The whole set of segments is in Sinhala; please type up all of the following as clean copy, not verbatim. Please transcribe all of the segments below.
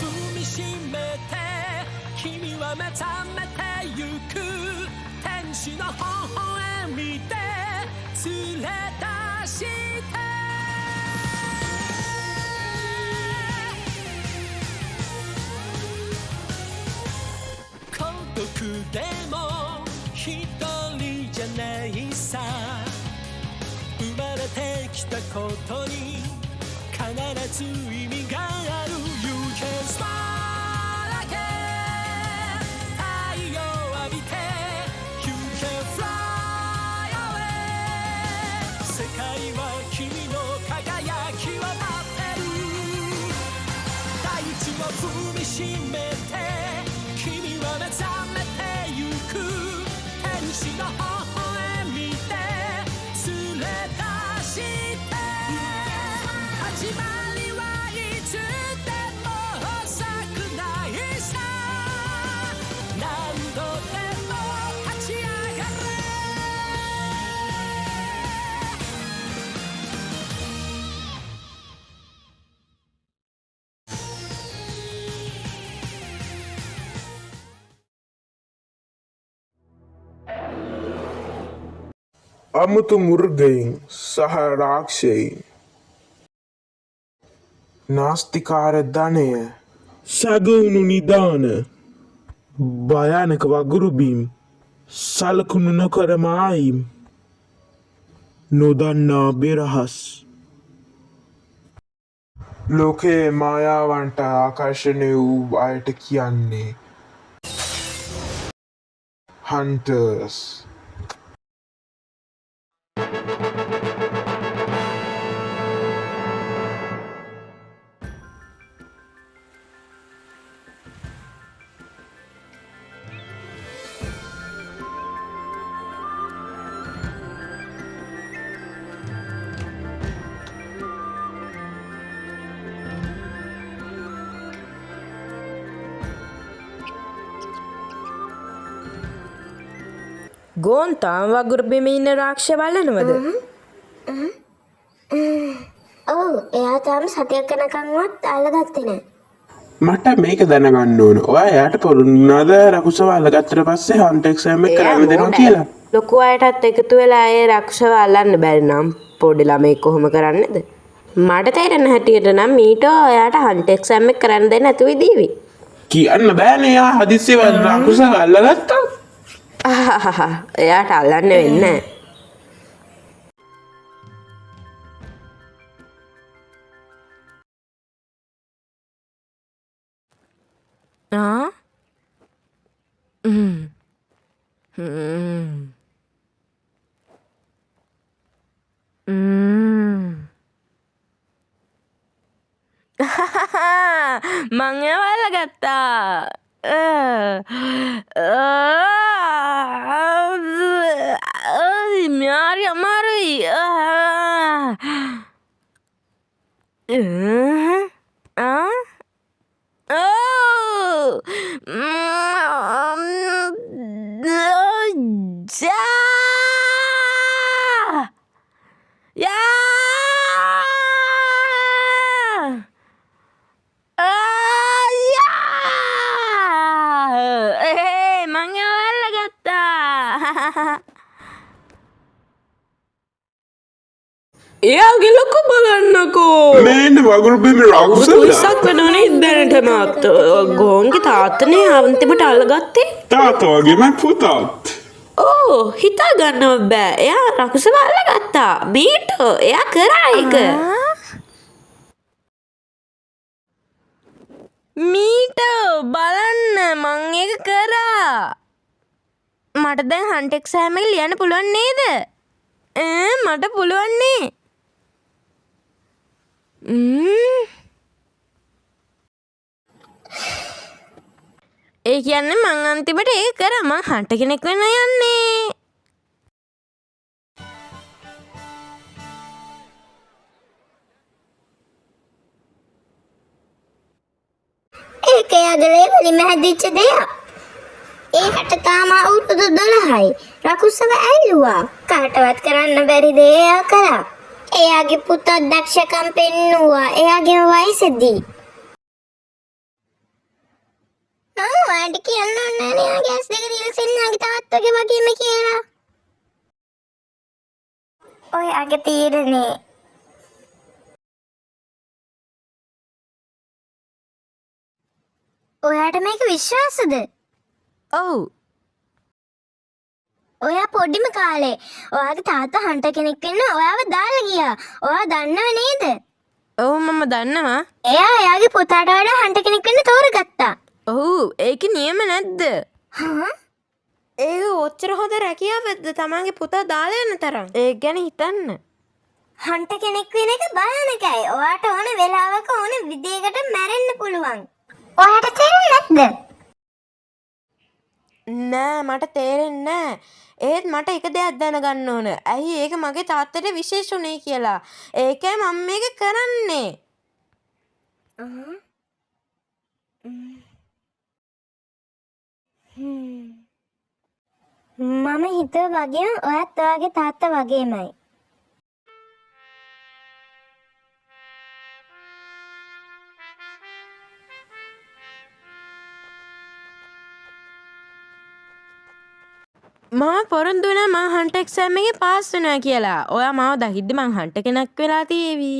踏みしめて君は目覚めてゆく天使の微笑みで連れ出して孤独でも一人じゃないさ生まれてきたことに必ず意味がある You can smile again 太陽浴びて You can fly away 世界は君の輝きを待ってる大地を踏みしめて君は目覚めてゆく天使の微笑みで連れ出して始まりはいつでも遅くないさ何度でも立ち上がれඅමුතු මුර්ගයින් සහ රාක්ෂයයින් නාස්තිකාර ධනය සැගවුණු නිධාන භයානක වගුරුබීම් සලකුණු නොකර මායිම් නොදන්නා බෙරහස් ලෝකයේ මායාවන්ට ආකර්ෂණය වූ අයට කියන්නේ හන්ටර්ස් ගෝන් තාම වගුරු බිමේ ඉන්න රාක්ෂය බලනවද? ඔව් එයා තාම සතියක් යනකම්වත් අල්ලගත්තේ නැහැ. මට මේක දැනගන්න ඕන. ඔයා එයාට පොරුණාද රකුසව අල්ලගත්තට පස්සේ හන්ටෙක්ස් එකක් කරන්න දෙනවා කියලා? ලොකු අයටත් එකතු වෙලා ඒ රක්ෂව අල්ලන්න බැරි නම් පොඩි ළමයි කොහොම කරන්නේද? මට තේරෙන හැටියට නම් මීටෝ එයාට හන්ටෙක්ස් එකක් කරන්න දෙන්න නැතුව දීවි. කියන්න බෑනේ එයා හදිස්සියව රකුසව අල්ලගත්තා. එයාට අල්ලන්න වෙන්නේ නැහැ. මං එයාව අල්ලගත්තා. Mari amari. එයාගේ ලොකු බලන්නකෝ මේන්න වගුරු බිමේ රකුසව ඉස්සක් වෙනවනේ දැනටමත් ගෝන්ගේ තාත්තනේ අන්තිමට අල්ලගත්තේ තාත්තා වගේම පුතත් ඕ හිතා ගන්නව බෑ එයා රකුසව අල්ලගත්තා බීටෝ එයා කරා ඒක මීටෝ බලන්න මං ඒක කරා මට දැන් හන්ටෙක්ස් එකක් ලියන්න පුළුවන් නේද මට පුළුවන් නේ ඒ කියන්නේ මං අන්තිමට ඒක කරා මං හන්ට කෙනෙක් වෙන්න යන්නේ ඒක එයාගේ වලින්ම හැදිච්ච දෙයක්. ඒකට තාම අවුරුදු 12යි. රකුසව ඇල්ලුවා. කාටවත් කරන්න බැරි දේ එයා කරා. එයාගේ පුතා දක්ෂකම් පෙන්නුවා. එයාගේ වයසේදී. මම ඔයාට කියන්න ඕනේ නෑ එයාගේ ඇස් දෙක දිලසෙන් යාගේ තාත්තගේ වගේම කියලා. ඔයාගේ තීරණේ. ඔයාට මේක විශ්වාසද? ඔව්. ඔයා පොඩිම කාලේ ඔයාගේ තාත්තා හන්ට කෙනෙක් වෙන්න ඔයාව දාලා ගියා. ඔයා දන්නව නේද? ඔව් මම දන්නවා. එයා එයාගේ පුතාට වඩා හන්ට කෙනෙක් වෙන්න තෝරගත්තා. ඔව් ඒකේ නියම නැද්ද? හා? ඒක ඔච්චර හොඳ රැකියාවක්ද තමන්ගේ පුතා දාලා යන තරම්. ඒක ගැන හිතන්න. හන්ට කෙනෙක් වෙන එක භයානකයි. ඔයාට ඕන වෙලාවක ඕන විදියකට මැරෙන්න පුළුවන්. ඔයාට තේරෙන්නේ නැද්ද? නෑ මට තේරෙන්නේ නෑ. ඒත් මට එක දෙයක් දැනගන්න ඕන. ඇයි ඒක මගේ තාත්තට විශේෂ උනේ කියලා. ඒකයි මම මේක කරන්නේ. මම හිතුව වගේම ඔයත් ඔයාගේ තාත්තා වගේමයි. මම පොරොන්දු වුණා මං හන්ට එක්සෑම් එකේ පාස් වෙනවා කියලා. ඔයා මාව දකිද්දි මං හන්ට කෙනෙක් වෙලා තියේවි.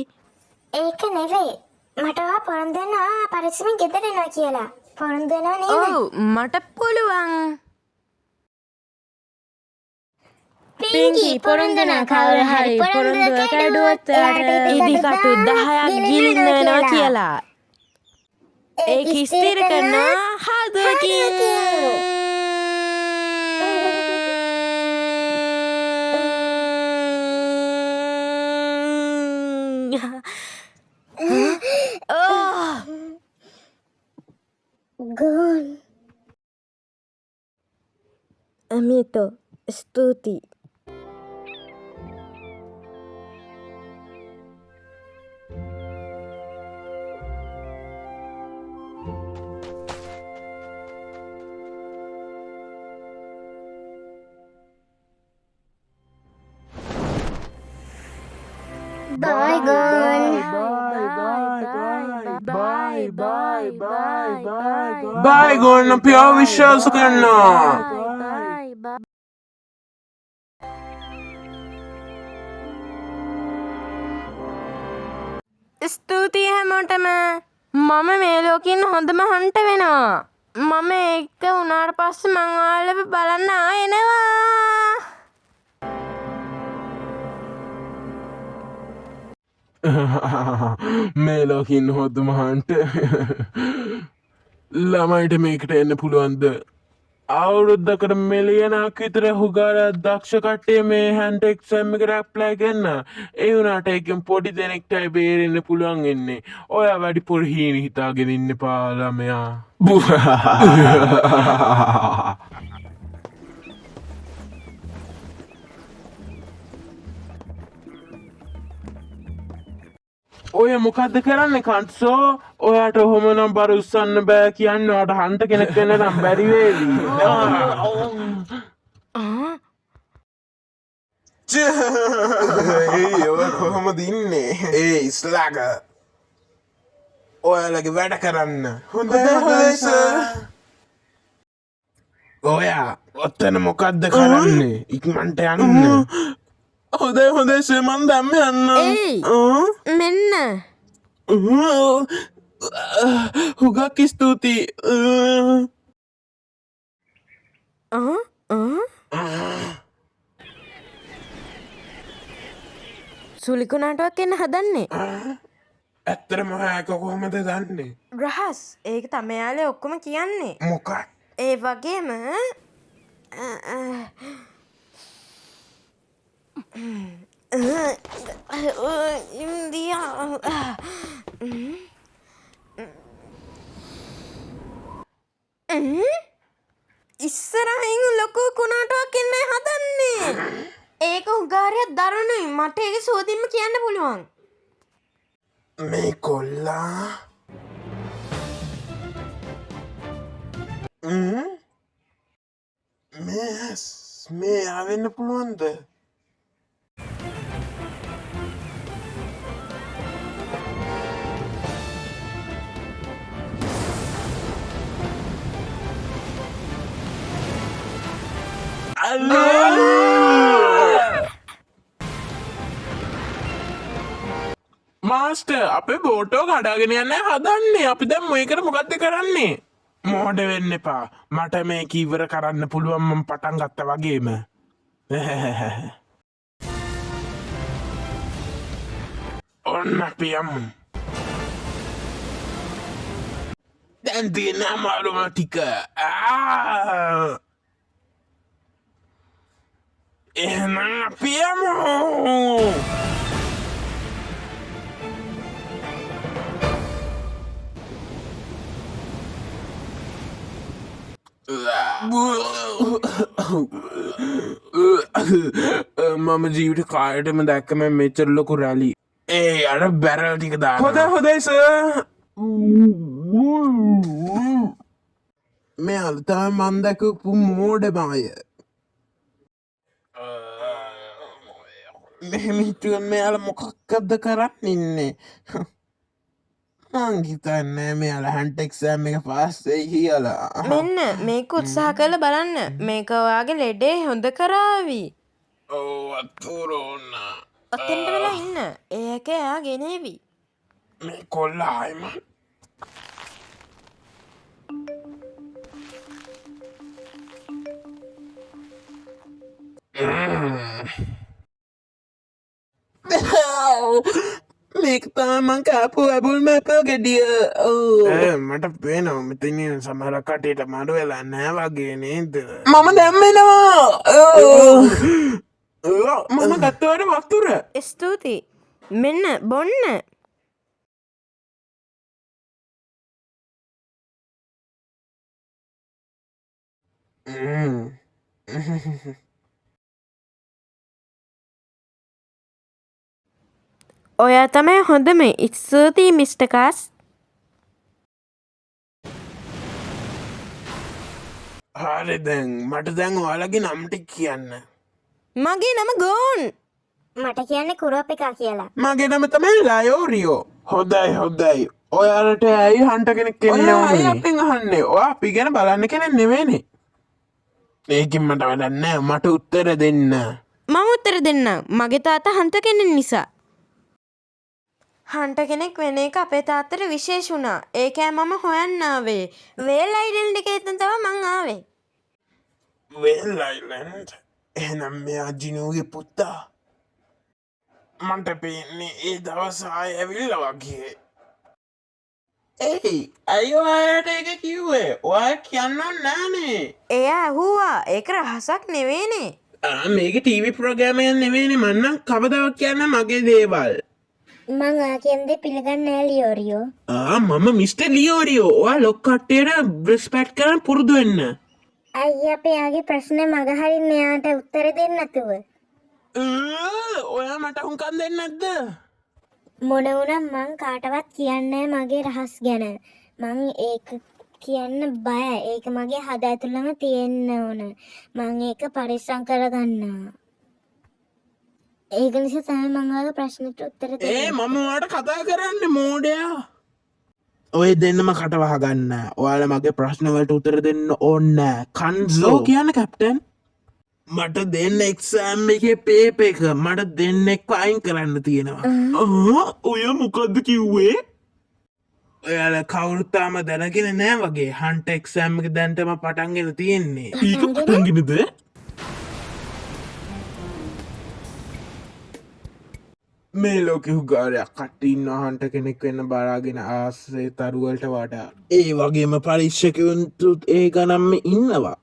ඒක නෙවෙයි. මට ඔයා පොරොන්දු වෙනවා ඔයා පරිස්සමෙන් ගෙදර එනවා කියලා. පොරොන්දු වෙනව නේද? ඔව් මට පුළුවන්. පිංකි පොරොන්දු වෙනවා කවුරු හරි පොරොන්දුව කැඩුවොත් එයාට ඉදිකටු 10ක් ගිලින්න වෙනවා කියලා. ඒක ස්ථිර කරනවා හදවතින්. Gone. අමිතෝ ස්තුතියි. Bye, Gone. Bye ගොන්න පියාව විශ්වාස කරනවා. ස්තුතියි හැමෝටම. මම මේ ලෝකෙින් හොඳම හන්ට වෙනවා. මම ඒක උනාට පස්සේ මං ඔයාලව බලන්න ආයෙනවා. මේ ලෝකින් හොඳම හන්ට ළමයිට මේකට එන්න පුළුවන්ද? අවුරුද්දකට මිලියනක් විතර හුගාල දක්ෂ කට්ටිය මේ හැන්ඩ් එක්සෑම් එකට ඇප්ලයි කරන. ඒ වුණාට ඒකෙන් පොඩි දෙනෙක්ටයි බේරෙන්න පුළුවන් වෙන්නේ. ඔයා වැඩිපුර හීන හිතාගෙන ඉන්න එපා ළමයා. ඔය මොකද්ද කරන්නේ කන්සෝ? ඔයාට ඔහොම නම් බර උස්සන්න බෑ කියන්නේ. ඔයාට හන්ට කෙනෙක් වෙන්න නම් බැරි වේවි. ඒ ඔය කොහොමද ඉන්නේ? ඒ ඉස්ලාග. ඔයාලගේ වැඩ කරන්න. හොඳයි සර්. ඔයා ඔතන මොකද්ද කරන්නේ? ඉක්මනට යන්න. හොඳයි සර් මන් දැම්ම යන්න. ඒයි මෙන්න. හුඟක් ස්තුතියි. සුලිකුණාටුවක් එන්න හදන්නේ. ඇත්තටම ඔයා ඒක කොහොමද දන්නේ? රහස්. ඒක තමයි යාලේ ඔක්කොම කියන්නේ. මොකක්? ඒ වගේම ඉස්සරහින් ලොකු කුණාටුවක් එන්න හදන්නේ. ඒක උගාරියක් දරුණුයි. මට ඒක සෝදින්ම කියන්න පුළුවන්. මේ කොල්ලා මේ ආවෙන්න පුළුවන්ද? මාස්ටර් අපේ බෝටෝ කඩාගෙන යන්නේ හදන්නේ. අපි දැන් මේකට මොකද්ද කරන්නේ? මොඩ වෙන්න එපා. මට මේක ඉවර කරන්න පුළුවන් මම පටන් ගත්තා වගේම. ඔන්න අපි යමු. දැන් තියෙන අමාරුම ටික. එහෙනම් අපි යමු. මම ජීවිත කායටම දැක්කම මෙච්චර ලොකු රැලි. ඒ අර බැරල් ටික දාන්න. හොඳයි සර්. මේ අද තමයි මන් දැකපු මෝඩමය. මෙහෙම හිතුවම මෙයාලා මොකක්ද කරන්න ඉන්නේ? මං හිතන්නේ මෙයාලා හන්ට් එක්සෑම් එක පාස් වෙයි කියලා. මෙන්න මේක උත්සාහ කරලා බලන්න. මේක ඔයාගේ ලෙඩේ හොඳ කරાવી. ඔව් අතුරුණ. ඔතෙන්ට වෙලා ඉන්න. ඒක එයා ගෙනේවි. මේ කොල්ලායිම මේක තමයි මං කාපු ඇබුල් මැප ගෙඩිය. මට පේනවා මෙතන සමහර කටේට මඩ වෙලා නෑ වගේ නේද? මම දැම්මෙනවා. මම ගත්තවට වතුර. ස්තුතියි. මෙන්න බොන්න. ඔයා තමයි හොඳම. ස්තුතියි මිස්ටර් කාස්. හරි දැන් මට දැන් ඔයාලගේ නම් ටික කියන්න. මගේ නම ගෝන්. මට කියන්නේ කුරප්පිකා කියලා. මගේ නම තමයි ලයෝරියෝ. හොඳයි. ඔයාලට ඇයි හන්ට කෙනෙක් එන්නේ? ඔයා අපෙන් අහන්නේ. ඔයා අපි ගැන බලන්න කෙනෙක් නෙවෙයිනේ. ඒකින් මට වැඩක් නෑ. මට උත්තර දෙන්න. මම උත්තර දෙන්නම්. මගේ තාත්තා හන්ට කෙනෙක් නිසා. හන්ට කෙනෙක් වෙන එක අපේ තාත්තට විශේෂ වුණා. ඒකයි මම හොයන්න ආවේ. වේල් අයිලන්ඩ් එකේ ඉතින් තමයි මං ආවේ. වේල් අයිලන්ඩ්? එහෙනම් මෙයා ජිනෝගේ පුතා. මන්ට පේන්නේ ඒ දවස් ආයෙ ඇවිල්ලා වගේ. ඒයි අයි ඔයාට ඒක කිව්වේ? ඔයා කියන්න නෑනේ. එයා ඇහුවා. ඒක රහසක් නෙවෙයිනේ. මේක ටීවී ප්‍රෝග්‍රෑම් එකක් නෙවෙයිනේ. මං නම් කවදාවත් කියන්නේ මගේ දේවල්. මං ඔයා කියන දේ පිළිගන්නේ නෑ ලියෝරියෝ. මම මිස්ටර් ලියෝරියෝ. ඔයා ලොක් කට්ටියට රෙස්පෙක්ට් කරන්න පුරුදු වෙන්න. අයියා අපි යාගේ ප්‍රශ්නේ මග හරින්න එයාට උත්තර දෙන්න නැතුව. ඔයා මට උන්කන් දෙන්නේ නැද්ද? මොන වුණත් මං කාටවත් කියන්නේ නෑ මගේ රහස් ගැන. මං ඒක කියන්න බයයි. ඒක මගේ හද ඇතුළම තියෙන්න ඕන. මං ඒක පරිස්සම් කරගන්නවා. ඒක නිසා තමයි මං ඔයාගේ ප්‍රශ්නෙට උත්තර දෙන්නේ. මම ඔයාට කතා කරන්නේ මෝඩයා. ඔය දෙන්නම කට වහගන්න. ඔයාලා මගේ ප්‍රශ්න වලට උත්තර දෙන්න ඕනේ නෑ. කන්සෝ කියන්නේ කැප්ටන්. මට දෙන්න එක්සෑම් එකේ පේපර් එක මට දෙන්නෙක්ව අයින් කරන්න තියෙනවා. ඔය මොකද්ද කිව්වේ? ඔයාලා කවුරුත් තාම දැනගෙන නෑ වගේ. හන්ට් එක්සෑම් එක දැන්ටම පටන්ගෙන තියෙන්නේ. ඒක පටන්ගෙනද? මේ ලෝකෙ හුගාරයක් කට්ටිය ඉන්නවා හන්ට කෙනෙක් වෙන්න බලාගෙන ආසේ තරුවලට වඩා. ඒ වගේම පරීක්ෂකවුන්තුත් ඒ ගණන්ම ඉන්නවා.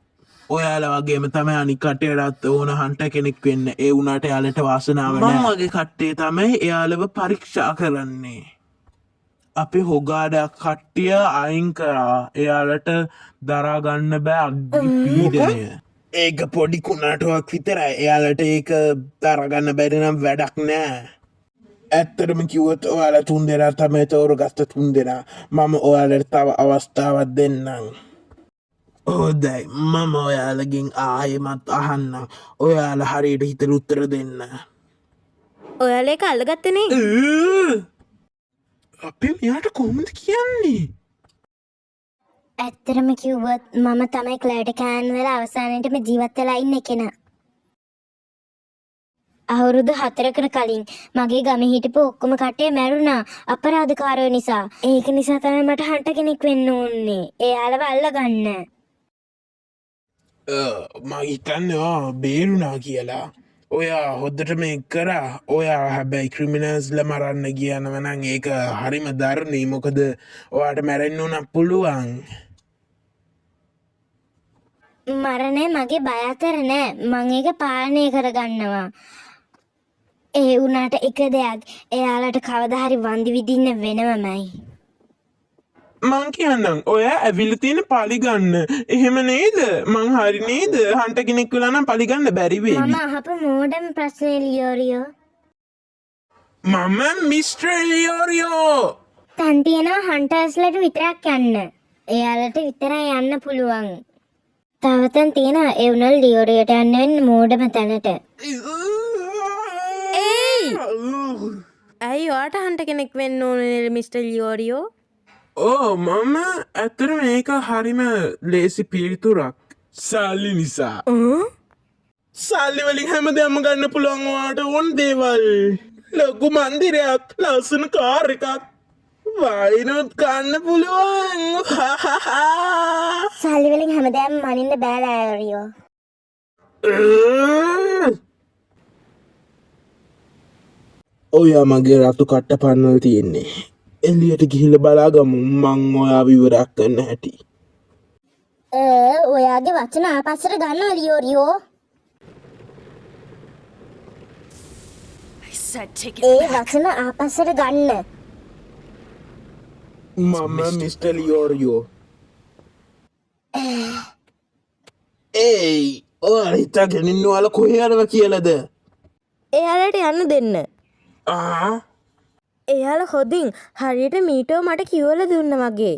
ඔයාලා වගේම තමයි අනික් කට්ටියටත් ඕන හන්ට කෙනෙක් වෙන්න. ඒ වුණාට එයාලට වාසනාව නැහැ. මම වගේ කට්ටිය තමයි එයාලව පරීක්ෂා කරන්නේ. අපි හොගාඩයක් කට්ටිය අයින් කරා. එයාලට දරා ගන්න බෑ අග්ගි පීඩනය. ඒක පොඩි කුණාටුවක් විතරයි. එයාලට ඒක දරා ගන්න බැරි නම් වැඩක් නෑ. ඇත්තටම කිව්වොත් ඔයාලා තුන්දෙනා තමයි තෝරගත්ත තුන්දෙනා. මම ඔයාලට තව අවස්ථාවක් දෙන්නම්. හොඳයි මම ඔයාලගෙන් ආයෙමත් අහන්නම්. ඔයාලා හරියට හිතලා උත්තර දෙන්න. ඔයාලා ඒක අල්ලගත්තේ නේ? අපි මෙයාට කොහොමද කියන්නේ? ඇත්තටම කිව්වොත් මම තමයි ක්ලෑඩ් කෑන් වල අවසානයේටම ජීවත් වෙලා ඉන්න කෙනා. අවුරුදු 4කට කලින් මගේ ගමේ හිටපු ඔක්කොම කට්ටිය මැරුණා අපරාධකාරයෝ නිසා. ඒක නිසා තමයි මට හන්ට කෙනෙක් වෙන්න ඕනේ. එයාලව අල්ලගන්න. මං හිතන්නේ බේරුණා කියලා. ඔයා හොද්දට මේ කරා. ඔයා හැබැයි ක්‍රිමිනල්ස්ලා මරන්න කියනවා නම් ඒක හරිම දරුණුයි. මොකද ඔයාට මැරෙන්න උනත් පුළුවන්. මරණය මගේ බය අතර නෑ. මං ඒක පාලනය කරගන්නවා. ඒ වුණාට එක දෙයක් එයාලට කවදා හරි වන්දි විදින්න වෙනවමයි. මං කියන්නම් ඔයා ඇවිල්ලා තියෙන පලි ගන්න. එහෙම නේද? මං හරි නේද? හන්ට කෙනෙක් වෙලා නම් පලි ගන්න බැරි මම වේවි. අහපු මෝඩම් ප්‍රශ්නේ ලියෝරියෝ. මම මිස්ටර් ලියෝරියෝ. තන් තියනවා හන්ටර්ස්ලට විතරක් යන්න. එයාලට විතරයි යන්න පුළුවන්. තව තන් තියෙනවා ඒ උනල් ලියෝරියට යන්න වෙන මෝඩම තැනට. ඇයි ඔයාට හන්ට කෙනෙක් වෙන්න ඕනේ මිස්ටර් ලියෝරියෝ? මම ඇත්තට මේක හරිම ලේසි පිළිතුරක්. සල්ලි නිසා. සල්ලි වලින් හැමදේම ගන්න පුළුවන් ඔයාට ඕන දේවල්. ලොකු මන්දිරයක්, ලස්සන කාර් එකක්, වයිනුත් ගන්න පුළුවන්. සල්ලි වලින් හැමදාම මනින්න බෑ ලියෝරියෝ. ඔයා මගේ රතු කට්ට පන්නල් තියෙන්නේ. එලියට ගිහිල්ලා බලාගමු මං ඔයා විවරයක් කරන්න හැටි. ඔයාගේ වචන ආපස්සට ගන්නවා ලියෝරියෝ. ඒ වචන ආපස්සට ගන්න. මම මිස්ටර් ලියෝරියෝ. ඒයි ඔයාලා හිතාගෙන ඉන්නවල කොහේ යනවා කියලාද? එයාලට යන්න දෙන්න. ආ එයාලා හොදින් හරියට මීටෝ මට කිව්වලා දුන්න වගේ.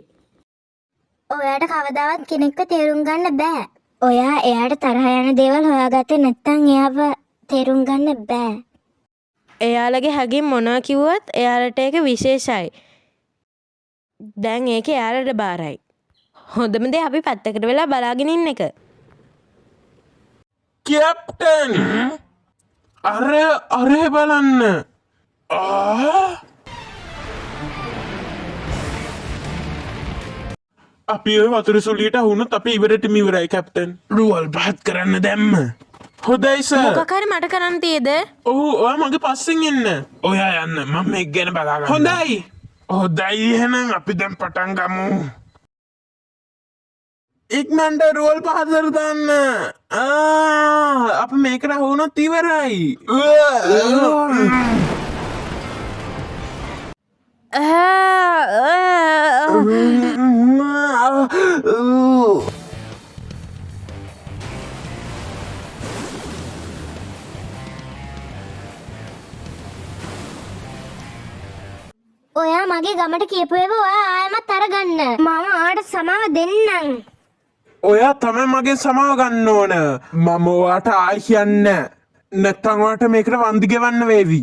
ඔයාට කවදාවත් කෙනෙක්ව තේරුම් ගන්න බෑ. ඔයා එයාට තරහ යන දේවල් හොයාගත්තේ නැත්නම් එයාව තේරුම් ගන්න බෑ. එයාලගේ හැගින් මොනවා කිව්වත් එයාලට ඒක විශේෂයි. දැන් ඒක එයාලට බාරයි. හොඳම දේ අපි පැත්තකට වෙලා බලාගෙන ඉන්න එක. කැප්ටන් අර බලන්න. අපි ඔය වතුර සුලියට වුණොත් අපි ඉවරටම ඉවරයි කැප්ටන්. රුවල් පහත් කරන්න දැම්ම. හොඳයි සර්. මොකක් හරි මට කරන්න තියේද? ඔයා මගේ පස්සෙන් එන්න. ඔයා යන්න මම මේක ගැන බලා ගන්නම්. හොඳයි. හොඳයි එහෙනම් අපි දැන් පටන් ගමු. ඉක්මනට රුවල් පහතර දාන්න. අපි මේකට වුණොත් ඉවරයි. ඔයා මගේ ගමට කියපු ඒවා ඔයා ආයෙමත් අරගන්න. මම ඔයාට සමාව දෙන්නම්. ඔයා තමයි මගෙන් සමාව ගන්න ඕන. මම ඔයාට ආයි කියන්නේ නැත්තම් ඔයාට මේකට වන්දි ගෙවන්න වේවි.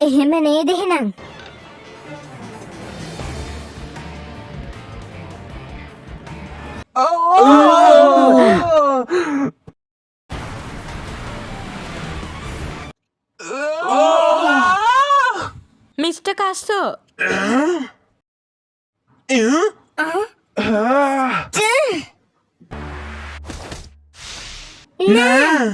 එහෙම නේද එහෙනම්? මිස්ටර් කස්සෝ. නෑ.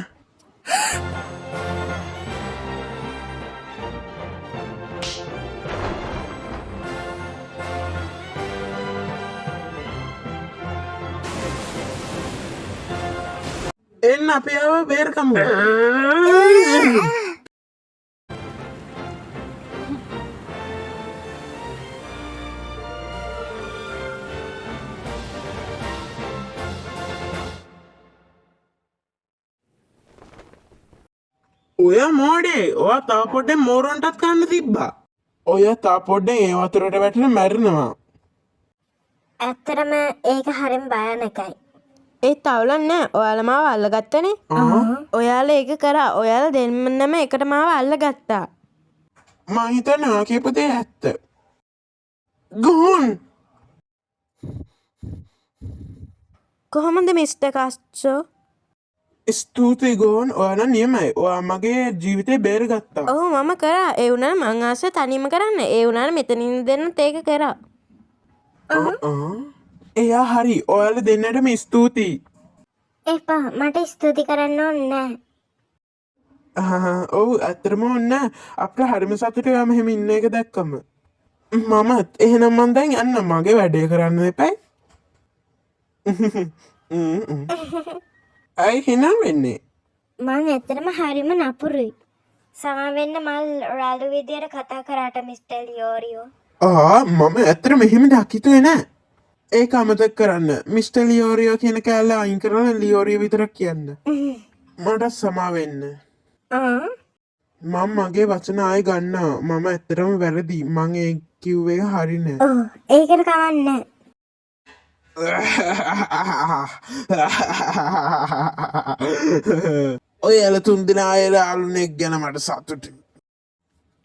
එන්න අපි ආව බේරකමු. ඔයා මෝඩේ ඔයා තා පොඩ්ඩෙන් මෝරන්ටත් කන්න තිබ්බා. ඔයා තා පොඩ්ඩෙන් ඒ වතුරට වැටෙන මැරෙනවා. ඇත්තටම ඒක හරිම භයානකයි. ඒ තවුලක් නෑ. ඔයාලා මාව අල්ලගත්තනේ. ඔයාලා ඒක කරා. ඔයාලා දෙන්නම එකට මාව අල්ලගත්තා. මං හිතනවා කියපු දේ ඇත්ත. ගුන් කොහොමද මිස්ටර් කස්සෝ? ස්තුතියි ගෝන් ඔයාලා නියමයි. ඔයා මගේ ජීවිතේ බේරගත්තා. ඔහු මම කරා ඒ වුණාට මං ආස තනියම කරන්න ඒ වුණාට මෙතනින් දෙන්නත් ඒක කරා එයා හරි. ඔයාලා දෙන්නටම ස්තුතියි. එපා මට ස්තුති කරන්න ඕනේ නෑ. ඔව් ඇත්තටම ඕන්න අපිට හරිම සතුටුයි ඔයා මෙහෙම ඉන්න එක දැක්කම. මමත් එහෙනම් මං දැන් යන්න මගේ වැඩේ කරන්න එපයි. ඇයි හිනා වෙන්නේ? මං ඇත්තටම හරිම නපුරුයි. සමාවෙන්න මල් රළු විදියට කතා කරාට මිස්ටර් ලියෝරියෝ. මම ඇත්තටම මෙහෙම දෙයක් හිතුවේ නෑ. ඒක අමතක කරන්න. මිස්ටර් ලියෝරියෝ කියන කෑල්ල අයින් කරලා ලියෝරියෝ විතරක් කියන්න. මට සමා වෙන්න. මම මගේ වචන ආයෙ ගන්නවා. මම ඇත්තටම වැරදි. මං ඒ කිව්වේ හරි නෑ. ඔව් ඒකට කවන්නේ ඔය ඇල තුන්දෙනා අයල අලුනෙක් ගැන මට සතුටුයි.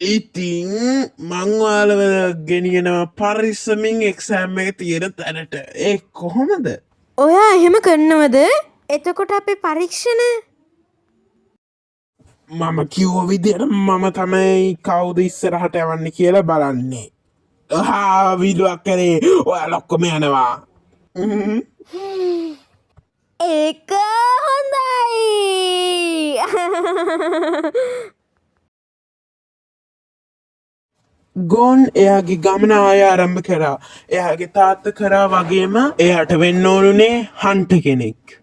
ඉතින් මං ඔයාලව ගෙනියනවා පරිස්සමින් එක්සෑම් එක තියෙන තැනට. ඒ කොහොමද? ඔයා එහෙම කරනවද එතකොට අපේ පරීක්ෂණ මම කිව්ව විදියට මම තමයි කවුද ඉස්සරහට යවන්නේ කියලා බලන්නේ. වීඩුවක් කරේ ඔයාලා ඔක්කොම යනවා. ඒක හොඳයි ගෝන් එයාගේ ගමන ආය ආරම්භ කරා. එයාගේ තාත්තා කරා වගේම එයාට වෙන්න ඕනුනේ හන්ට් කෙනෙක්.